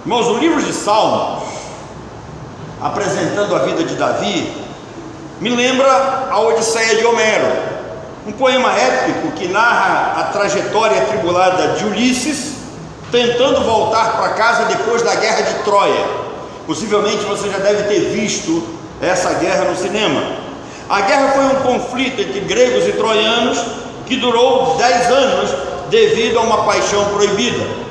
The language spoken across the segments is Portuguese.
Irmãos, o livro de Salmos, apresentando a vida de Davi, me lembra a Odisseia de Homero, um poema épico que narra a trajetória atribulada de Ulisses, tentando voltar para casa depois da guerra de Troia. Possivelmente você já deve ter visto essa guerra no cinema. A guerra foi um conflito entre gregos e troianos que durou 10 anos devido a uma paixão proibida.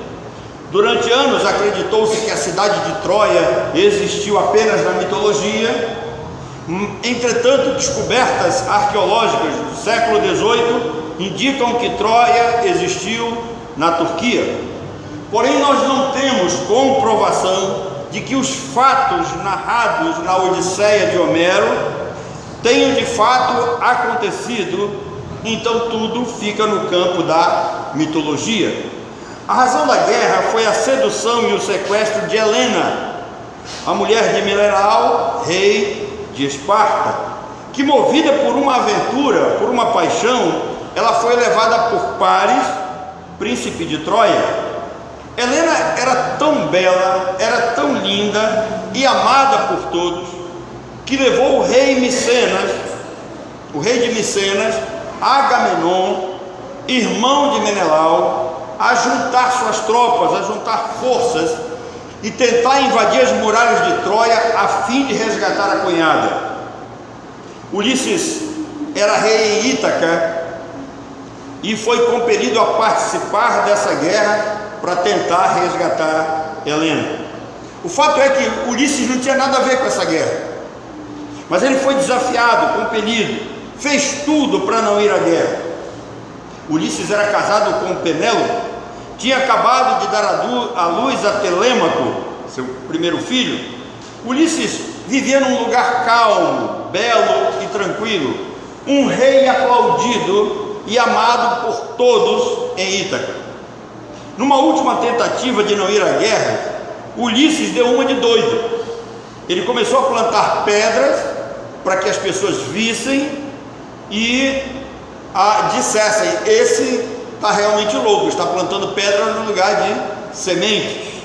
Durante anos acreditou-se que a cidade de Troia existiu apenas na mitologia. Entretanto, descobertas arqueológicas do século XVIII indicam que Troia existiu na Turquia. Porém, nós não temos comprovação de que os fatos narrados na Odisseia de Homero tenham de fato acontecido, então tudo fica no campo da mitologia. A razão da guerra foi a sedução e o sequestro de Helena, a mulher de Menelau, rei de Esparta, que, movida por uma aventura, por uma paixão, ela foi levada por Paris, príncipe de Troia. Helena era tão bela, era tão linda e amada por todos, que levou o rei de Micenas, Agamenon, irmão de Menelau, a juntar suas tropas, a juntar forças e tentar invadir as muralhas de Troia a fim de resgatar a cunhada. Ulisses era rei em Ítaca e foi compelido a participar dessa guerra para tentar resgatar Helena. O fato é que Ulisses não tinha nada a ver com essa guerra, mas ele foi desafiado, compelido, fez tudo para não ir à guerra. Ulisses era casado com Penélope, tinha acabado de dar à luz a Telêmaco, seu primeiro filho. Ulisses vivia num lugar calmo, belo e tranquilo, um rei aplaudido e amado por todos em Ítaca. Numa última tentativa de não ir à guerra, Ulisses deu uma de doido. Ele começou a plantar pedras para que as pessoas vissem e dissessem: esse está realmente louco, está plantando pedras no lugar de sementes.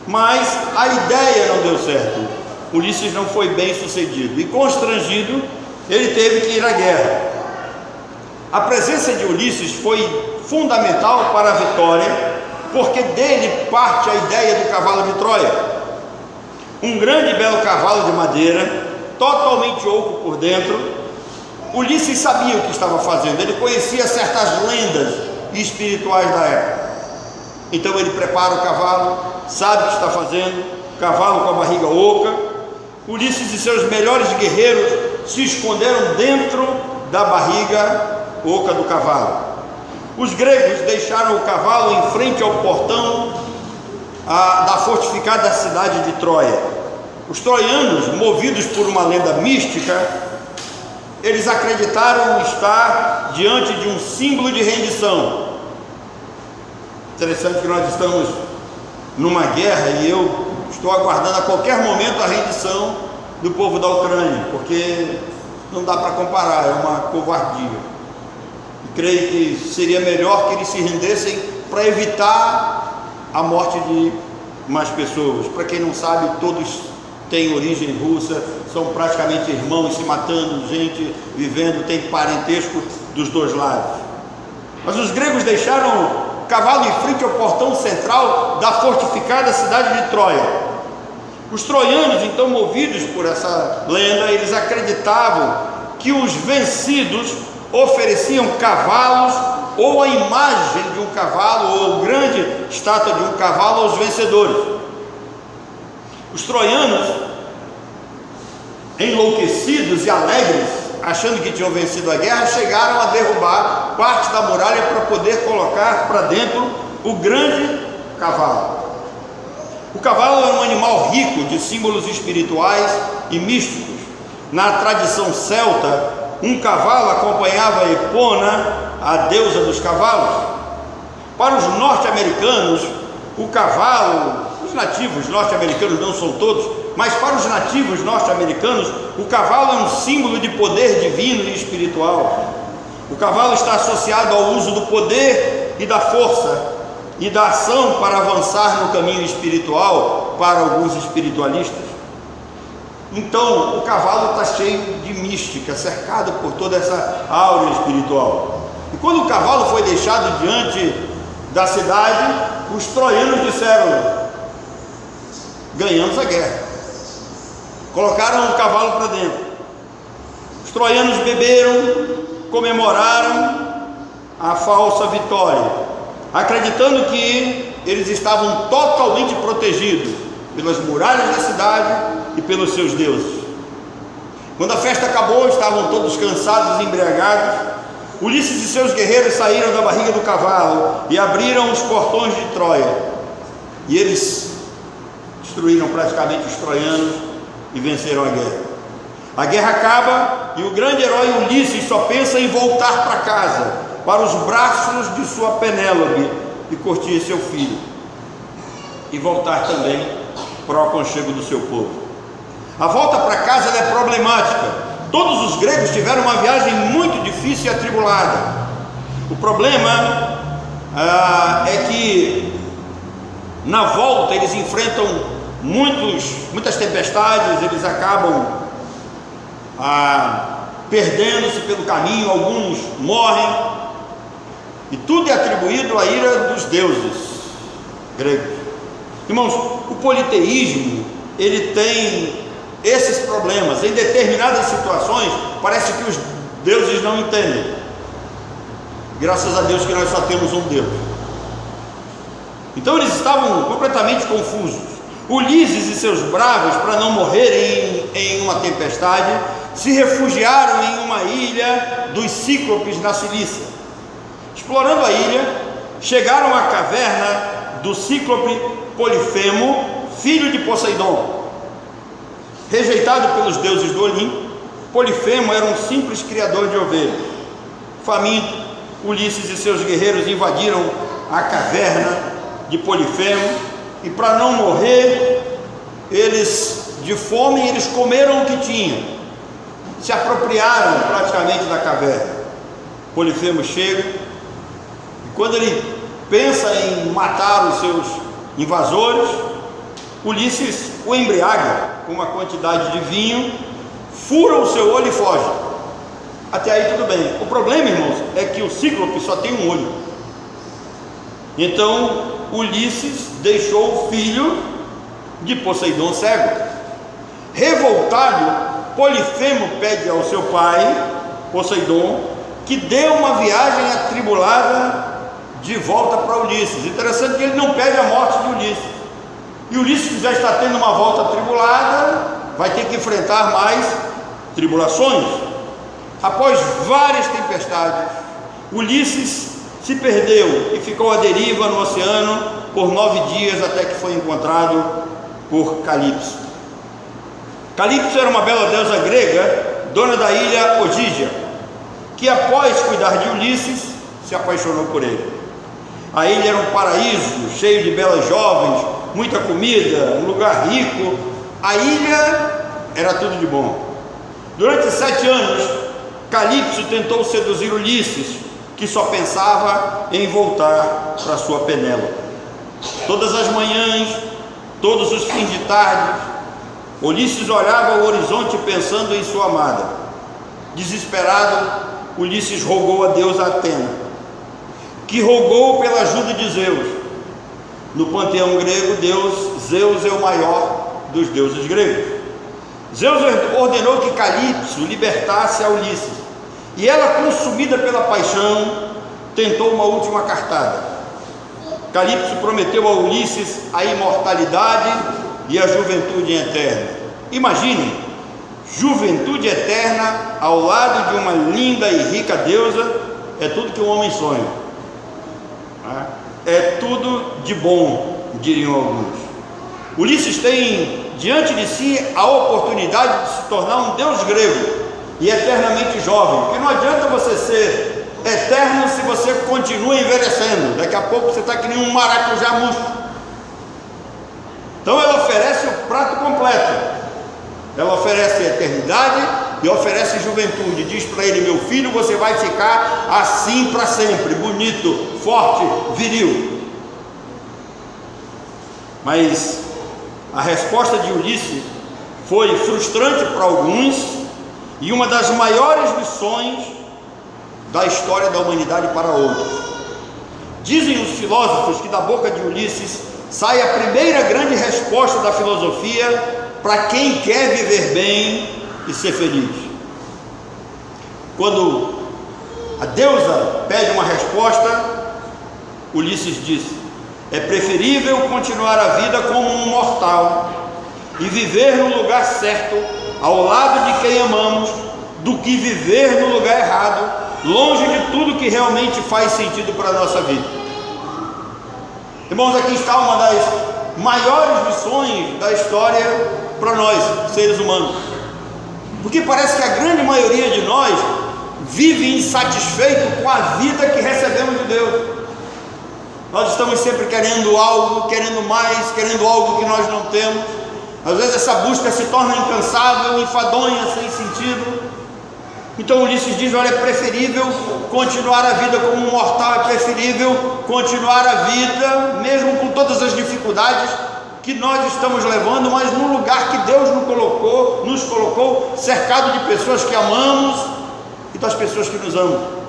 Mas a ideia não deu certo. Ulisses não foi bem sucedido e, constrangido, ele teve que ir à guerra. A presença de Ulisses foi fundamental para a vitória, porque dele parte a ideia do cavalo de Troia, um grande e belo cavalo de madeira, totalmente oco por dentro. Ulisses sabia o que estava fazendo, ele conhecia certas lendas espirituais da época. Então ele prepara o cavalo, sabe o que está fazendo, cavalo com a barriga oca. Ulisses e seus melhores guerreiros se esconderam dentro da barriga oca do cavalo. Os gregos deixaram o cavalo em frente ao portão da fortificada cidade de Troia. Os troianos, movidos por uma lenda mística, eles acreditaram estar diante de um símbolo de rendição. Interessante que nós estamos numa guerra e eu estou aguardando a qualquer momento a rendição do povo da Ucrânia, porque não dá para comparar, é uma covardia. E creio que seria melhor que eles se rendessem para evitar a morte de mais pessoas. Para quem não sabe, todos têm origem russa, são praticamente irmãos se matando, gente vivendo, tem parentesco dos dois lados. Mas os gregos deixaram o cavalo em frente ao portão central da fortificada cidade de Troia. Os troianos, então, movidos por essa lenda, eles acreditavam que os vencidos ofereciam cavalos ou a imagem de um cavalo ou grande estátua de um cavalo aos vencedores. Os troianos, enlouquecidos e alegres, achando que tinham vencido a guerra, chegaram a derrubar parte da muralha para poder colocar para dentro o grande cavalo. O cavalo era um animal rico de símbolos espirituais e místicos. Na tradição celta, um cavalo acompanhava Epona, a deusa dos cavalos. Para os norte-americanos, o cavalo, os nativos norte-americanos não são todos, mas para os nativos norte-americanos, o cavalo é um símbolo de poder divino e espiritual. O cavalo está associado ao uso do poder e da força, e da ação para avançar no caminho espiritual para alguns espiritualistas. Então o cavalo está cheio de mística, cercado por toda essa áurea espiritual. E quando o cavalo foi deixado diante da cidade, os troianos disseram: ganhamos a guerra. Colocaram o cavalo para dentro. Os troianos beberam, comemoraram a falsa vitória, acreditando que eles estavam totalmente protegidos pelas muralhas da cidade e pelos seus deuses. Quando a festa acabou, estavam todos cansados e embriagados. Ulisses e seus guerreiros saíram da barriga do cavalo e abriram os portões de Troia, e eles destruíram praticamente os troianos e venceram a guerra. A guerra acaba e o grande herói Ulisses só pensa em voltar para casa, para os braços de sua Penélope, e curtir seu filho, e voltar também para o aconchego do seu povo. A volta para casa é problemática. Todos os gregos tiveram uma viagem muito difícil e atribulada. O problema é que na volta eles enfrentam muitas tempestades, eles acabam perdendo-se pelo caminho, alguns morrem, e tudo é atribuído à ira dos deuses gregos. Irmãos, o politeísmo, ele tem esses problemas. Em determinadas situações, parece que os deuses não entendem. Graças a Deus que nós só temos um Deus. Então eles estavam completamente confusos. Ulisses e seus bravos, para não morrerem em uma tempestade, se refugiaram em uma ilha dos Cíclopes na Cilícia. Explorando a ilha, chegaram à caverna do Cíclope Polifemo, filho de Poseidon. Rejeitado pelos deuses do Olimpo, Polifemo era um simples criador de ovelhas. Faminto, Ulisses e seus guerreiros invadiram a caverna de Polifemo, e para não morrer, de fome, eles comeram o que tinham, se apropriaram praticamente da caverna. Polifemo chega, e quando ele pensa em matar os seus invasores, Ulisses o embriaga com uma quantidade de vinho, fura o seu olho e foge. Até aí tudo bem. O problema, irmãos, é que o Cíclope só tem um olho. Então Ulisses deixou o filho de Poseidon cego. Revoltado, Polifemo pede ao seu pai, Poseidon, que dê uma viagem atribulada de volta para Ulisses. Interessante que ele não pede a morte de Ulisses. E Ulisses, que já está tendo uma volta atribulada, vai ter que enfrentar mais tribulações. Após várias tempestades, Ulisses se perdeu e ficou à deriva no oceano por 9 dias, até que foi encontrado por Calipso. Calipso era uma bela deusa grega, dona da ilha Odígia, que após cuidar de Ulisses, se apaixonou por ele. A ilha era um paraíso, cheio de belas jovens, muita comida, um lugar rico. A ilha era tudo de bom. Durante 7 anos, Calipso tentou seduzir Ulisses, que só pensava em voltar para sua Penélope. Todas as manhãs, todos os fins de tarde, Ulisses olhava o horizonte pensando em sua amada. Desesperado, Ulisses rogou a deusa Atena, que rogou pela ajuda de Zeus. No panteão grego, Zeus é o maior dos deuses gregos. Zeus ordenou que Calipso libertasse a Ulisses, e ela, consumida pela paixão, tentou uma última cartada. Calipso prometeu a Ulisses a imortalidade e a juventude eterna. Imaginem, juventude eterna ao lado de uma linda e rica deusa, é tudo que um homem sonha. É tudo de bom, diriam alguns. Ulisses tem diante de si a oportunidade de se tornar um deus grego e eternamente jovem, porque não adianta você ser eterno se você continua envelhecendo. Daqui a pouco você está que nem um maracujá murcho. Então ela oferece o prato completo. Ela oferece a eternidade e oferece juventude. Diz para ele: meu filho, você vai ficar assim para sempre, bonito, forte, viril. Mas a resposta de Ulisses foi frustrante para alguns e uma das maiores lições da história da humanidade para outros. Dizem os filósofos que da boca de Ulisses sai a primeira grande resposta da filosofia para quem quer viver bem e ser feliz. Quando a deusa pede uma resposta, Ulisses disse: é preferível continuar a vida como um mortal e viver no lugar certo, ao lado de quem amamos, do que viver no lugar errado, longe de tudo que realmente faz sentido para a nossa vida. Irmãos, aqui está uma das maiores lições da história para nós, seres humanos, porque parece que a grande maioria de nós vive insatisfeito com a vida que recebemos de Deus. Nós estamos sempre querendo algo, querendo mais, querendo algo que nós não temos. Às vezes essa busca se torna incansável, enfadonha, sem sentido. Então Ulisses diz: olha, é preferível continuar a vida como um mortal, é preferível continuar a vida, mesmo com todas as dificuldades que nós estamos levando, mas num lugar que Deus nos colocou, cercado de pessoas que amamos e das pessoas que nos amam.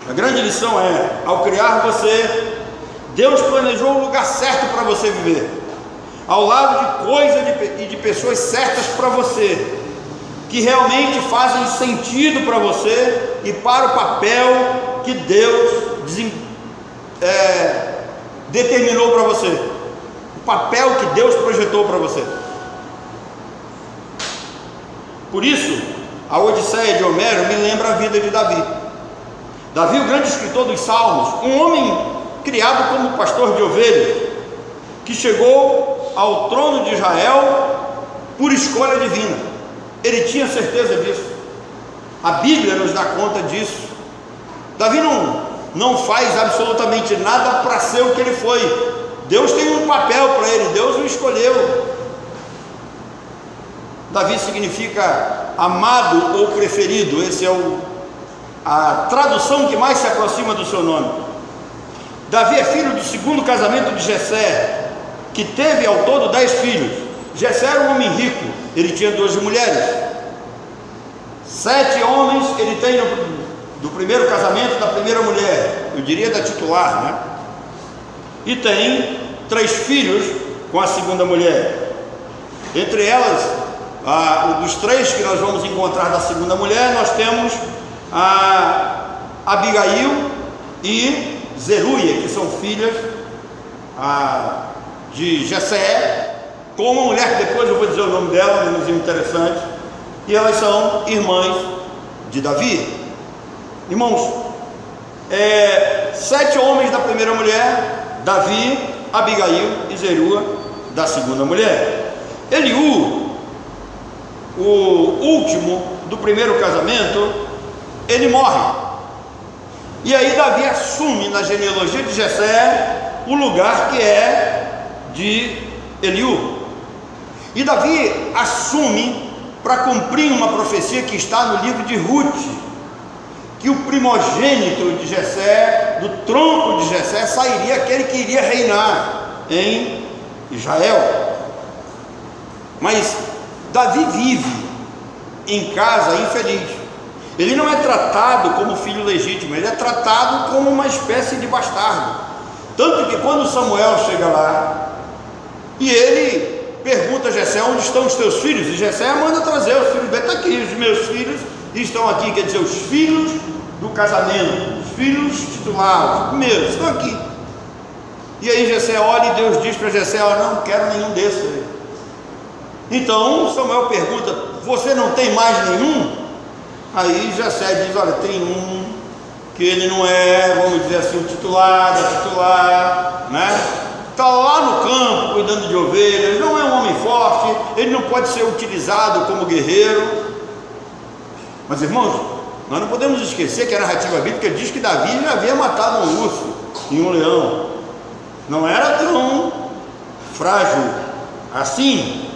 A grande lição é: ao criar você, Deus planejou o lugar certo para você viver, ao lado de coisas e de pessoas certas para você, que realmente fazem sentido para você e para o papel que Deus determinou para você, o papel que Deus projetou para você. Por isso, a Odisseia de Homero me lembra a vida de Davi. Davi, o grande escritor dos Salmos, um homem criado como pastor de ovelhas, que chegou ao trono de Israel por escolha divina. Ele tinha certeza disso. A Bíblia nos dá conta disso. Davi não faz absolutamente nada para ser o que ele foi. Deus tem um papel para ele, Deus o escolheu. Davi significa amado ou preferido. Esse é a tradução que mais se aproxima do seu nome. Davi é filho do segundo casamento de Jessé, que teve ao todo 10 filhos. Jessé era um homem rico, ele tinha 2 mulheres. 7 homens ele tem do primeiro casamento da primeira mulher, eu diria da titular, né? E tem 3 filhos com a segunda mulher. Entre elas, dos 3 que nós vamos encontrar da segunda mulher, nós temos a Abigail e Zeruia, que são filhas de Jessé, com uma mulher que depois eu vou dizer o nome dela, menos interessante, e elas são irmãs de Davi. Irmãos, 7 homens da primeira mulher, Davi, Abigail e Zeruia da segunda mulher. Eliú, o último do primeiro casamento, ele morre, e aí Davi assume na genealogia de Jessé o lugar que é de Eliú. E Davi assume para cumprir uma profecia que está no livro de Ruth, que o primogênito de Jessé, do tronco de Jessé, sairia aquele que iria reinar em Israel. Mas Davi vive em casa infeliz. Ele não é tratado como filho legítimo, ele é tratado como uma espécie de bastardo. Tanto que quando Samuel chega lá e ele pergunta a Jessé: onde estão os teus filhos? E Jessé manda trazer os filhos dele. Está aqui, os meus filhos estão aqui, quer dizer, os filhos do casamento, os filhos titulares, os primeiros, estão aqui. E aí Jessé olha e Deus diz para Jessé: eu não quero nenhum desses. Então Samuel pergunta: você não tem mais nenhum? Aí Jessé diz: olha, tem um que ele não é, vamos dizer assim, o titular da titular, né? Está lá no campo cuidando de ovelhas, não é um homem forte, ele não pode ser utilizado como guerreiro. Mas irmãos, nós não podemos esquecer que a narrativa bíblica diz que Davi já havia matado um urso e um leão. Não era tão frágil assim.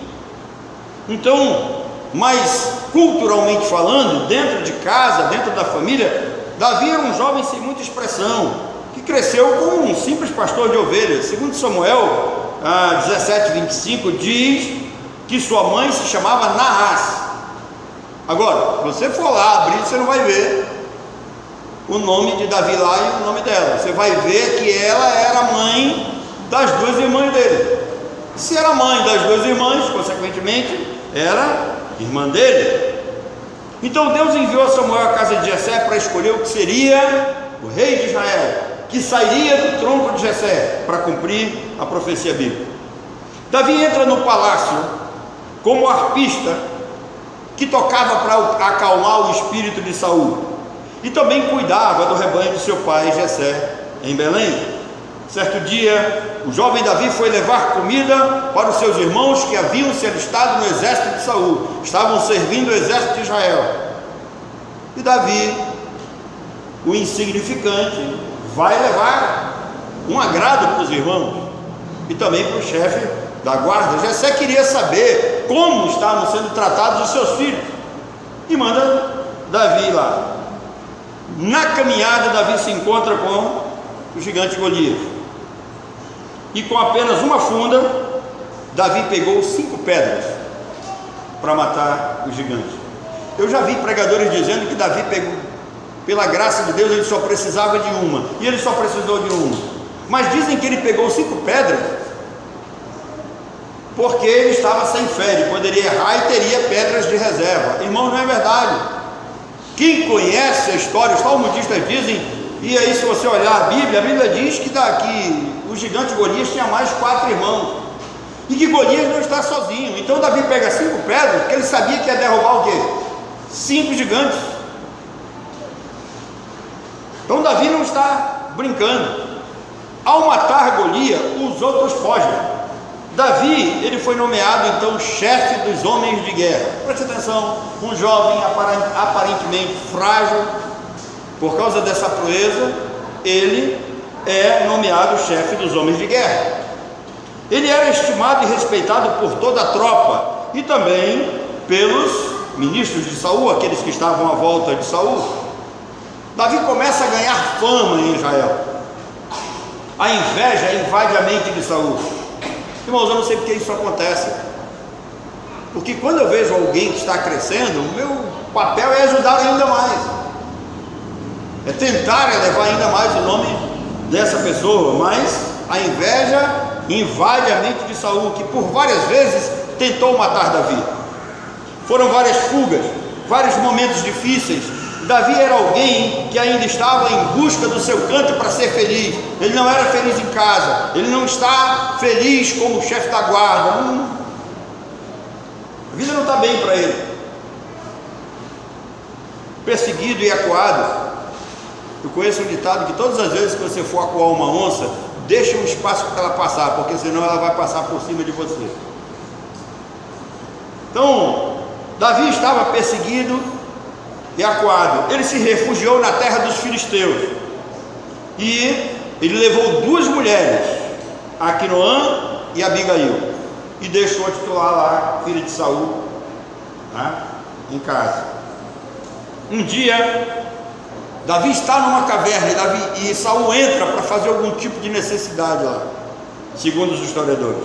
Então, mas culturalmente falando, dentro de casa, dentro da família, Davi era um jovem sem muita expressão, que cresceu como um simples pastor de ovelhas. Segundo Samuel 17:25 diz que sua mãe se chamava Naás. Agora, se você for lá abrir, você não vai ver o nome de Davi lá e o nome dela. Você vai ver que ela era mãe das duas irmãs dele. Se era mãe das duas irmãs, consequentemente, era irmã dele. Então Deus enviou Samuel à casa de Jessé para escolher o que seria o rei de Israel, que sairia do tronco de Jessé para cumprir a profecia bíblica. Davi entra no palácio como arpista que tocava para acalmar o espírito de Saul e também cuidava do rebanho de seu pai Jessé em Belém. Certo dia, o jovem Davi foi levar comida para os seus irmãos que haviam se alistado no exército de Saul, estavam servindo o exército de Israel. E Davi, o insignificante, vai levar um agrado para os irmãos e também para o chefe da guarda. Jessé queria saber como estavam sendo tratados os seus filhos e manda Davi lá. Na caminhada, Davi se encontra com o gigante Golias. E com apenas uma funda, Davi pegou 5 pedras para matar o gigante. Eu já vi pregadores dizendo que Davi pegou, pela graça de Deus, ele só precisava de uma, e ele só precisou de uma. Mas dizem que ele pegou 5 pedras porque ele estava sem fé, ele poderia errar e teria pedras de reserva. Irmão, não é verdade. Quem conhece a história, os talmudistas dizem, e aí se você olhar a Bíblia diz que o gigante Golias tinha mais 4 irmãos, e que Golias não está sozinho. Então Davi pega 5 pedras, porque ele sabia que ia derrubar o quê? 5 gigantes. Então Davi não está brincando. Ao matar Golias, os outros fogem. Davi, ele foi nomeado então chefe dos homens de guerra. Preste atenção, um jovem aparentemente frágil, por causa dessa proeza, ele é nomeado chefe dos homens de guerra. Ele era estimado e respeitado por toda a tropa e também pelos ministros de Saul, aqueles que estavam à volta de Saul. Davi começa a ganhar fama em Israel. A inveja invade a mente de Saul. Irmãos, eu não sei porque isso acontece, porque quando eu vejo alguém que está crescendo, o meu papel é ajudar ainda mais, é tentar elevar ainda mais o nome dessa pessoa. Mas a inveja invade a mente de Saul, que por várias vezes tentou matar Davi. Foram várias fugas, vários momentos difíceis. Davi era alguém que ainda estava em busca do seu canto para ser feliz. Ele não era feliz em casa, ele não está feliz como chefe da guarda. A vida não está bem para ele. Perseguido e acuado. Eu conheço um ditado que todas as vezes que você for acuar uma onça, deixa um espaço para ela passar, porque senão ela vai passar por cima de você. Então, Davi estava perseguido e acuado. Ele se refugiou na terra dos filisteus e ele levou 2 mulheres, Aquinoã e Abigail, e deixou a titular lá, filha de Saul, em casa. Um dia Davi está numa caverna e Saul entra para fazer algum tipo de necessidade lá, segundo os historiadores.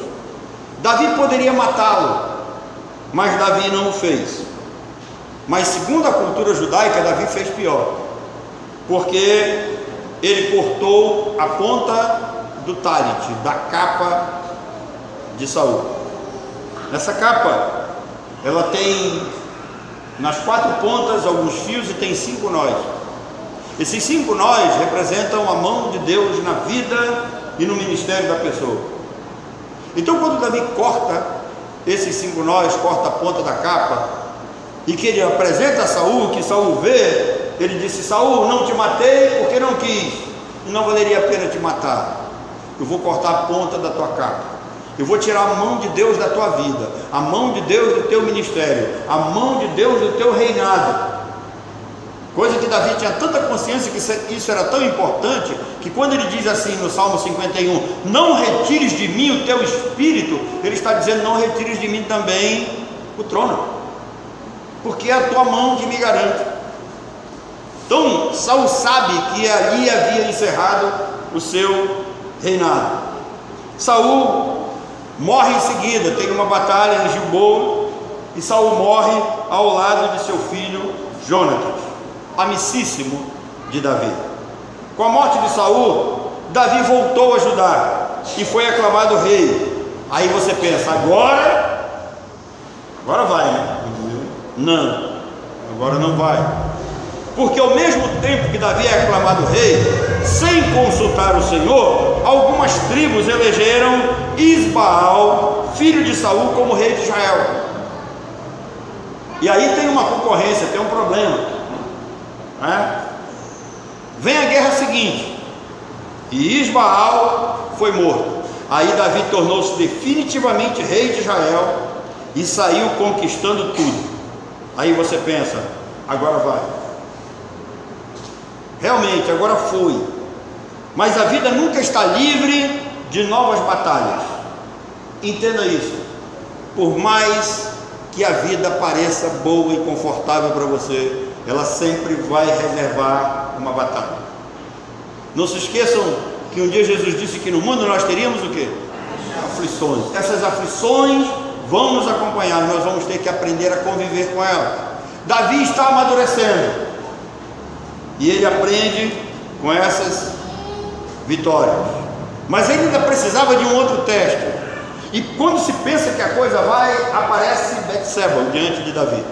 Davi poderia matá-lo, mas Davi não o fez. Mas segundo a cultura judaica, Davi fez pior, porque ele cortou a ponta do talit, da capa de Saul. Essa capa, ela tem nas 4 pontas alguns fios e tem 5 nós. Esses 5 nós representam a mão de Deus na vida e no ministério da pessoa. Então quando Davi corta esses 5 nós, corta a ponta da capa, e que ele apresenta a Saul, que Saul vê, ele disse: Saul, não te matei porque não quis, e não valeria a pena te matar. Eu vou cortar a ponta da tua capa, eu vou tirar a mão de Deus da tua vida, a mão de Deus do teu ministério, a mão de Deus do teu reinado. Coisa que Davi tinha tanta consciência que isso era tão importante, que quando ele diz assim no Salmo 51, não retires de mim o teu espírito, ele está dizendo: não retires de mim também o trono, porque é a tua mão que me garante. Então Saul sabe que ali havia encerrado o seu reinado. Saul morre em seguida, tem uma batalha em Gilboa, e Saul morre ao lado de seu filho Jonatas, amicíssimo de Davi. Com a morte de Saul, Davi voltou a Judá e foi aclamado rei. Aí você pensa, agora vai, né? Não, agora não vai. Porque ao mesmo tempo que Davi é aclamado rei, sem consultar o Senhor, algumas tribos elegeram Isbaal, filho de Saul, como rei de Israel. E aí tem uma concorrência, tem um problema, né? Vem a guerra seguinte, e Isbaal foi morto. Aí Davi tornou-se definitivamente rei de Israel e saiu conquistando tudo. Aí você pensa, agora vai. Realmente, agora foi. Mas a vida nunca está livre de novas batalhas. Entenda isso. Por mais que a vida pareça boa e confortável para você, ela sempre vai reservar uma batalha. Não se esqueçam que um dia Jesus disse que no mundo nós teríamos o quê? Aflições. Essas aflições vão nos acompanhar, nós vamos ter que aprender a conviver com elas. Davi está amadurecendo e ele aprende com essas vitórias, mas ele ainda precisava de um outro teste. E quando se pensa que a coisa vai, aparece Betseba diante de Davi.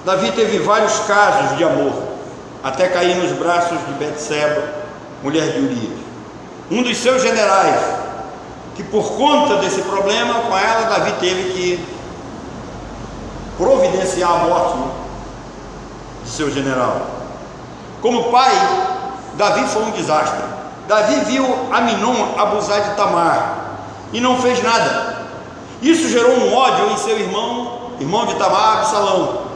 Davi teve vários casos de amor, até cair nos braços de Betseba, mulher de Urias, um dos seus generais, que por conta desse problema com ela, Davi teve que providenciar a morte de seu general. Como pai, Davi foi um desastre. Davi viu Aminon abusar de Tamar e não fez nada. Isso gerou um ódio em seu irmão de Tamar, Absalão,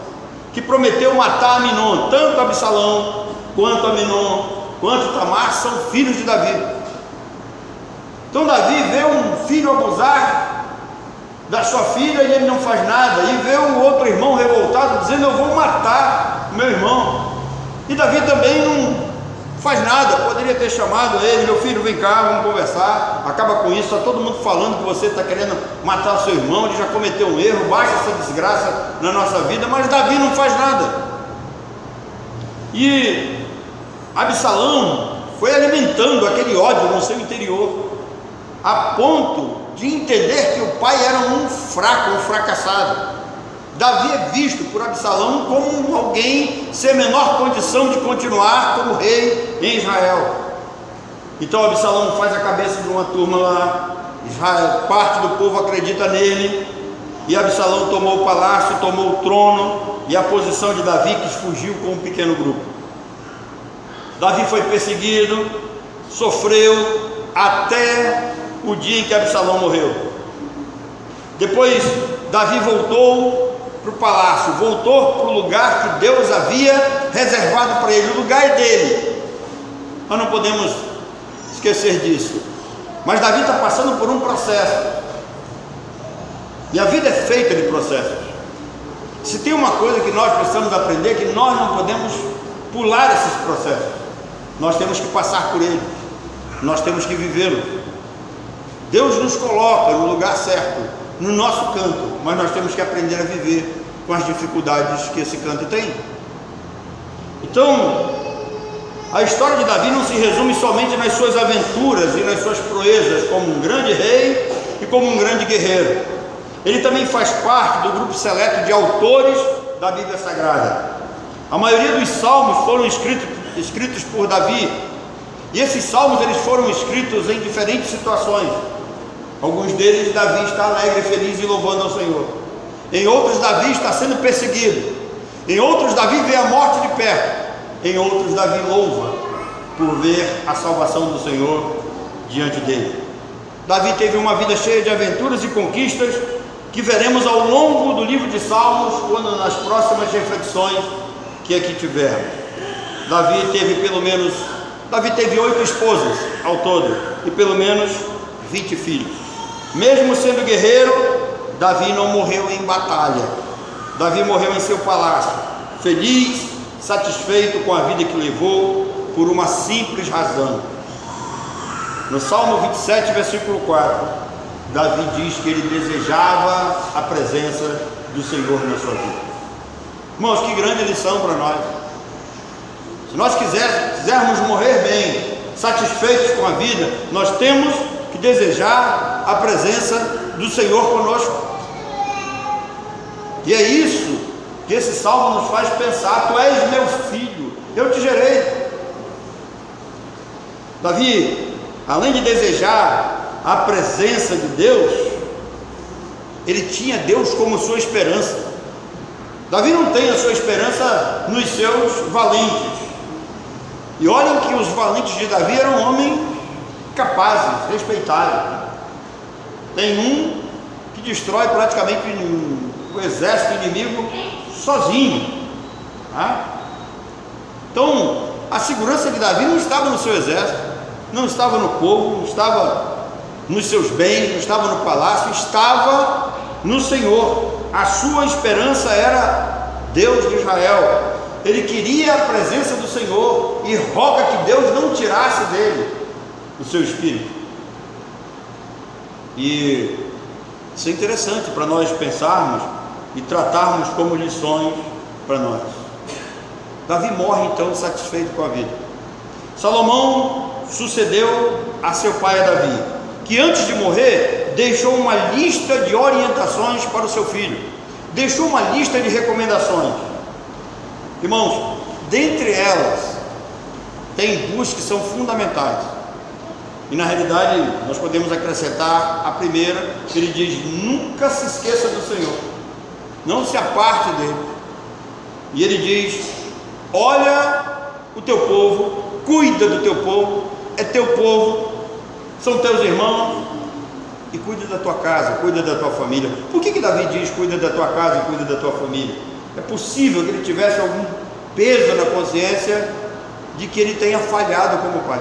que prometeu matar Aminon. Tanto Absalão quanto Aminon quanto Tamar são filhos de Davi. Então Davi vê um filho abusar da sua filha e ele não faz nada, e vê um outro irmão revoltado dizendo, eu vou matar o meu irmão, e Davi também não faz nada. Poderia ter chamado ele, meu filho, vem cá, vamos conversar, acaba com isso, está todo mundo falando que você está querendo matar o seu irmão, ele já cometeu um erro, baixa essa desgraça na nossa vida. Mas Davi não faz nada, e Absalão foi alimentando aquele ódio no seu interior, a ponto de entender que o pai era um fraco, um fracassado. Davi é visto por Absalão como alguém sem menor condição de continuar como rei em Israel. Então Absalão faz a cabeça de uma turma lá, Israel, parte do povo acredita nele, e Absalão tomou o palácio, tomou o trono e a posição de Davi, que fugiu com um pequeno grupo. Davi foi perseguido, sofreu até o dia em que Absalão morreu. Depois Davi voltou para o palácio, voltou para o lugar que Deus havia reservado para ele. O lugar é dele, nós não podemos esquecer disso. Mas Davi está passando por um processo, e a vida é feita de processos. Se tem uma coisa que nós precisamos aprender, é que nós não podemos pular esses processos, nós temos que passar por eles, nós temos que vivê-los. Deus nos coloca no lugar certo, no nosso canto, mas nós temos que aprender a viver com as dificuldades que esse canto tem. Então, a história de Davi não se resume somente nas suas aventuras e nas suas proezas como um grande rei e como um grande guerreiro. Ele também faz parte do grupo seleto de autores da Bíblia Sagrada. A maioria dos salmos foram escritos por Davi, e esses salmos eles foram escritos em diferentes situações. Alguns deles Davi está alegre, feliz e louvando ao Senhor. Em outros Davi está sendo perseguido. Em outros Davi vê a morte de perto. Em outros Davi louva por ver a salvação do Senhor diante dele. Davi teve uma vida cheia de aventuras e conquistas que veremos ao longo do livro de Salmos, quando nas próximas reflexões que aqui tivermos. Davi teve 8 esposas ao todo e pelo menos 20 filhos. Mesmo sendo guerreiro, Davi não morreu em batalha. Davi morreu em seu palácio, feliz, satisfeito com a vida que levou por uma simples razão. No Salmo 27, versículo 4, Davi diz que ele desejava a presença do Senhor na sua vida. Irmãos, que grande lição para nós. Se nós quisermos morrer bem, satisfeitos com a vida, nós temos que desejar a presença do Senhor conosco. E é isso que esse salmo nos faz pensar: tu és meu filho, eu te gerei. Davi, além de desejar a presença de Deus, ele tinha Deus como sua esperança. Davi não tem a sua esperança nos seus valentes. E olhem que os valentes de Davi eram homens capazes, respeitáveis. Tem um que destrói praticamente o exército inimigo sozinho, tá? Então, a segurança de Davi não estava no seu exército, não estava no povo, não estava nos seus bens, não estava no palácio, estava no Senhor. A sua esperança era Deus de Israel. Ele queria a presença do Senhor e roga que Deus não tirasse dele o seu espírito. E isso é interessante para nós pensarmos e tratarmos como lições para nós. Davi morre então satisfeito com a vida. Salomão sucedeu a seu pai Davi, que antes de morrer deixou uma lista de orientações para o seu filho, deixou uma lista de recomendações. Irmãos, dentre elas tem duas que são fundamentais, e na realidade nós podemos acrescentar a primeira, que ele diz: nunca se esqueça do Senhor, não se aparte dele. E ele diz: olha o teu povo, cuida do teu povo, é teu povo, são teus irmãos, e cuida da tua casa, cuida da tua família. Por que Davi diz cuida da tua casa e cuida da tua família? É possível que ele tivesse algum peso na consciência de que ele tenha falhado como pai.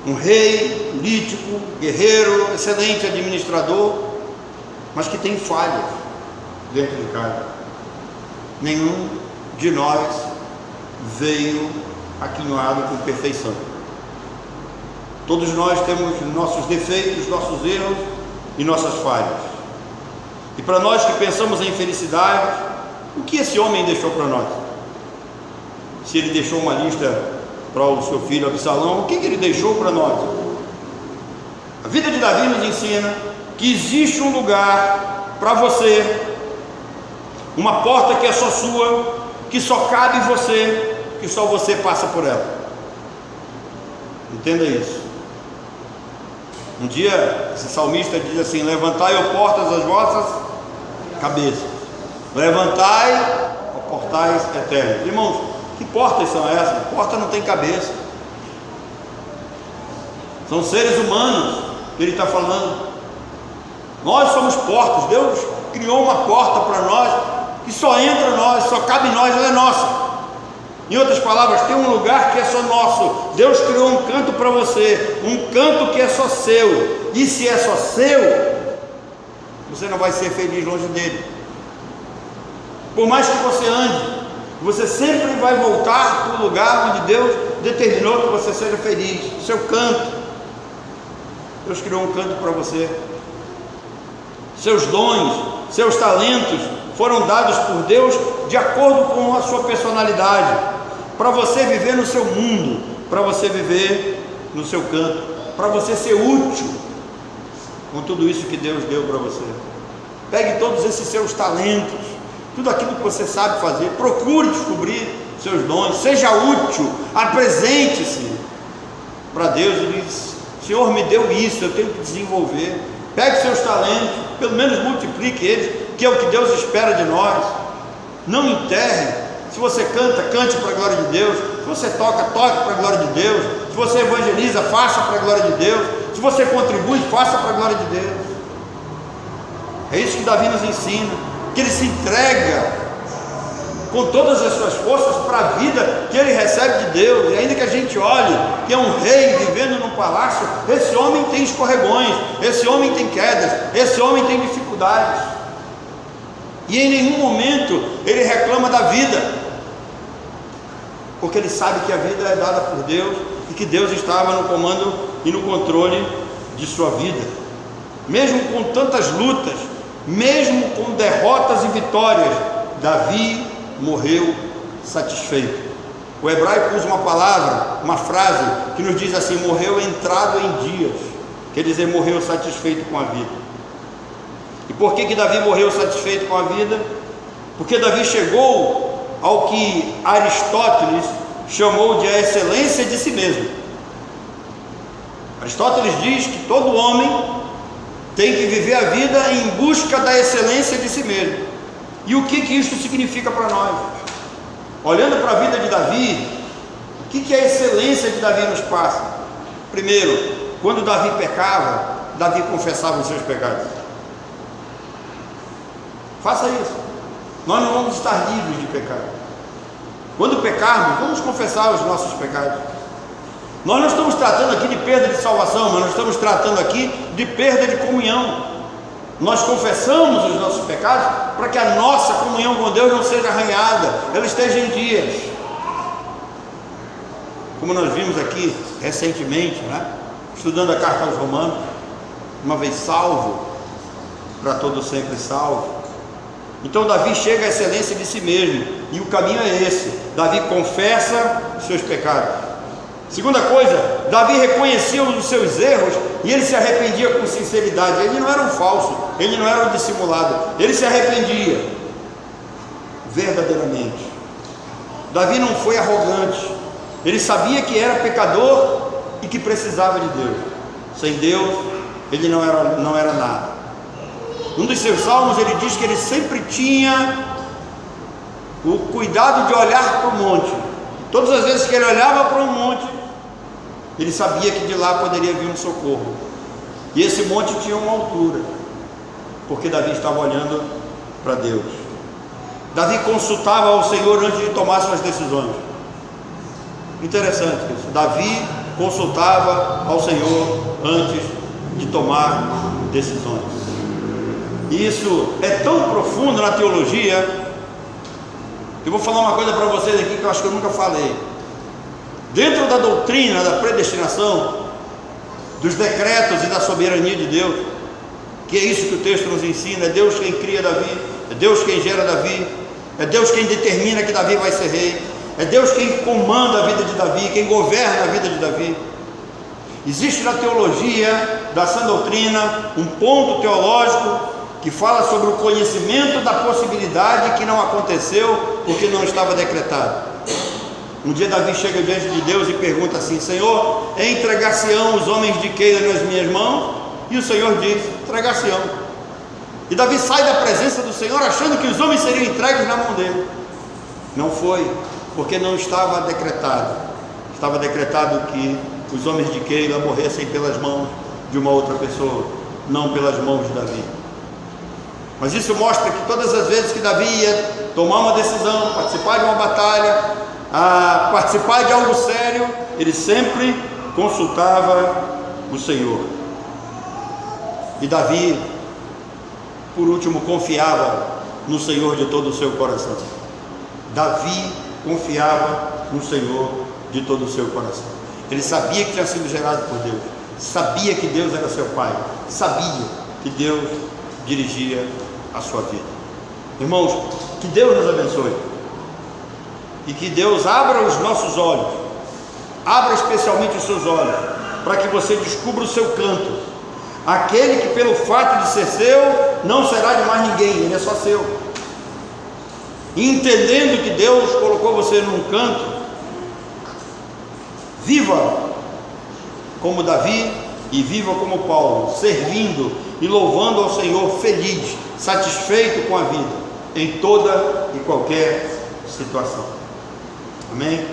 Um rei, político, guerreiro, excelente administrador, mas que tem falhas dentro de casa. Nenhum de nós veio aquinhoado com perfeição. Todos nós temos nossos defeitos, nossos erros e nossas falhas. E para nós que pensamos em felicidade, o que esse homem deixou para nós? Se ele deixou uma lista para o seu filho Absalão, o que ele deixou para nós? A vida de Davi nos ensina que existe um lugar para você, uma porta que é só sua, que só cabe você, que só você passa por ela. Entenda isso. Um dia esse salmista diz assim: levantai, ó portas, as vossas cabeças, levantai, ó portais eternos. Irmãos, que portas são essas? Porta não tem cabeça, são seres humanos que ele está falando. Nós somos portas. Deus criou uma porta para nós, que só entra nós, só cabe nós, ela é nossa. Em outras palavras, tem um lugar que é só nosso. Deus criou um canto para você, um canto que é só seu. E se é só seu, você não vai ser feliz longe dele. Por mais que você ande, você sempre vai voltar para o lugar onde Deus determinou que você seja feliz. O seu canto. Deus criou um canto para você. Seus dons, seus talentos foram dados por Deus de acordo com a sua personalidade, para você viver no seu mundo, para você viver no seu canto, para você ser útil com tudo isso que Deus deu para você. Pegue todos esses seus talentos, tudo aquilo que você sabe fazer, procure descobrir seus dons, seja útil, apresente-se para Deus e diz: Senhor, me deu isso, eu tenho que desenvolver. Pegue seus talentos, pelo menos multiplique eles, que é o que Deus espera de nós. Não enterre. Se você canta, cante para a glória de Deus. Se você toca, toque para a glória de Deus. Se você evangeliza, faça para a glória de Deus. Se você contribui, faça para a glória de Deus. É isso que Davi nos ensina, que ele se entrega com todas as suas forças para a vida que ele recebe de Deus. E ainda que a gente olhe que é um rei vivendo num palácio, esse homem tem escorregões, esse homem tem quedas, esse homem tem dificuldades, e em nenhum momento ele reclama da vida. porque ele sabe que a vida é dada por Deus e que Deus estava no comando e no controle de sua vida. Mesmo com tantas lutas, mesmo com derrotas e vitórias, Davi morreu satisfeito. O hebraico usa uma palavra, uma frase que nos diz assim: morreu entrado em dias, quer dizer, morreu satisfeito com a vida. E por que Davi morreu satisfeito com a vida? Porque Davi chegou ao que Aristóteles chamou de a excelência de si mesmo. Aristóteles diz que todo homem tem que viver a vida em busca da excelência de si mesmo. E o que isso significa para nós? Olhando para a vida de Davi, o que a excelência de Davi nos passa? Primeiro, quando Davi pecava, Davi confessava os seus pecados. Faça isso. Nós não vamos estar livres de pecado. Quando pecarmos, vamos confessar os nossos pecados. Nós não estamos tratando aqui de perda de salvação, mas nós estamos tratando aqui de perda de comunhão. Nós confessamos os nossos pecados para que a nossa comunhão com Deus não seja arranhada, ela esteja em dias. Como nós vimos aqui recentemente, estudando a carta aos Romanos, uma vez salvo, para todo sempre salvo. Então Davi chega à excelência de si mesmo, e o caminho é esse: Davi confessa os seus pecados. Segunda coisa, Davi reconhecia os seus erros e ele se arrependia com sinceridade. Ele não era um falso, ele não era um dissimulado, ele se arrependia verdadeiramente. Davi não foi arrogante, ele sabia que era pecador e que precisava de Deus. Sem Deus ele não era nada. Um dos seus salmos ele diz que ele sempre tinha o cuidado de olhar para o monte. Todas as vezes que ele olhava para um monte, ele sabia que de lá poderia vir um socorro. E esse monte tinha uma altura, porque Davi estava olhando para Deus. Davi consultava ao Senhor antes de tomar suas decisões. Interessante isso. Davi consultava ao Senhor antes de tomar decisões. E isso é tão profundo na teologia. Eu vou falar uma coisa para vocês aqui que eu acho que eu nunca falei. Dentro da doutrina da predestinação, dos decretos e da soberania de Deus, que é isso que o texto nos ensina, é Deus quem cria Davi, é Deus quem gera Davi, é Deus quem determina que Davi vai ser rei, é Deus quem comanda a vida de Davi, quem governa a vida de Davi. Existe na teologia da sã doutrina um ponto teológico que fala sobre o conhecimento da possibilidade que não aconteceu porque não estava decretado. Um dia Davi chega diante de Deus e pergunta assim: Senhor, entregar-se-ão os homens de Keila nas minhas mãos? E o Senhor diz: entregar-se-ão. E Davi sai da presença do Senhor achando que os homens seriam entregues na mão dele. Não foi, porque não estava decretado. Estava decretado que os homens de Keila morressem pelas mãos de uma outra pessoa, não pelas mãos de Davi. Mas isso mostra que todas as vezes que Davi ia tomar uma decisão, participar de uma batalha, participar de algo sério, ele sempre consultava o Senhor. E Davi, por último, confiava no Senhor de todo o seu coração. Davi confiava no Senhor de todo o seu coração. Ele sabia que tinha sido gerado por Deus, sabia que Deus era seu Pai, sabia que Deus dirigia a sua vida. Irmãos, que Deus nos abençoe e que Deus abra os nossos olhos, abra especialmente os seus olhos, para que você descubra o seu canto, aquele que pelo fato de ser seu não será de mais ninguém, ele é só seu. E entendendo que Deus colocou você num canto, viva como Davi e viva como Paulo, servindo e louvando ao Senhor, feliz, satisfeito com a vida, em toda e qualquer situação. Amém?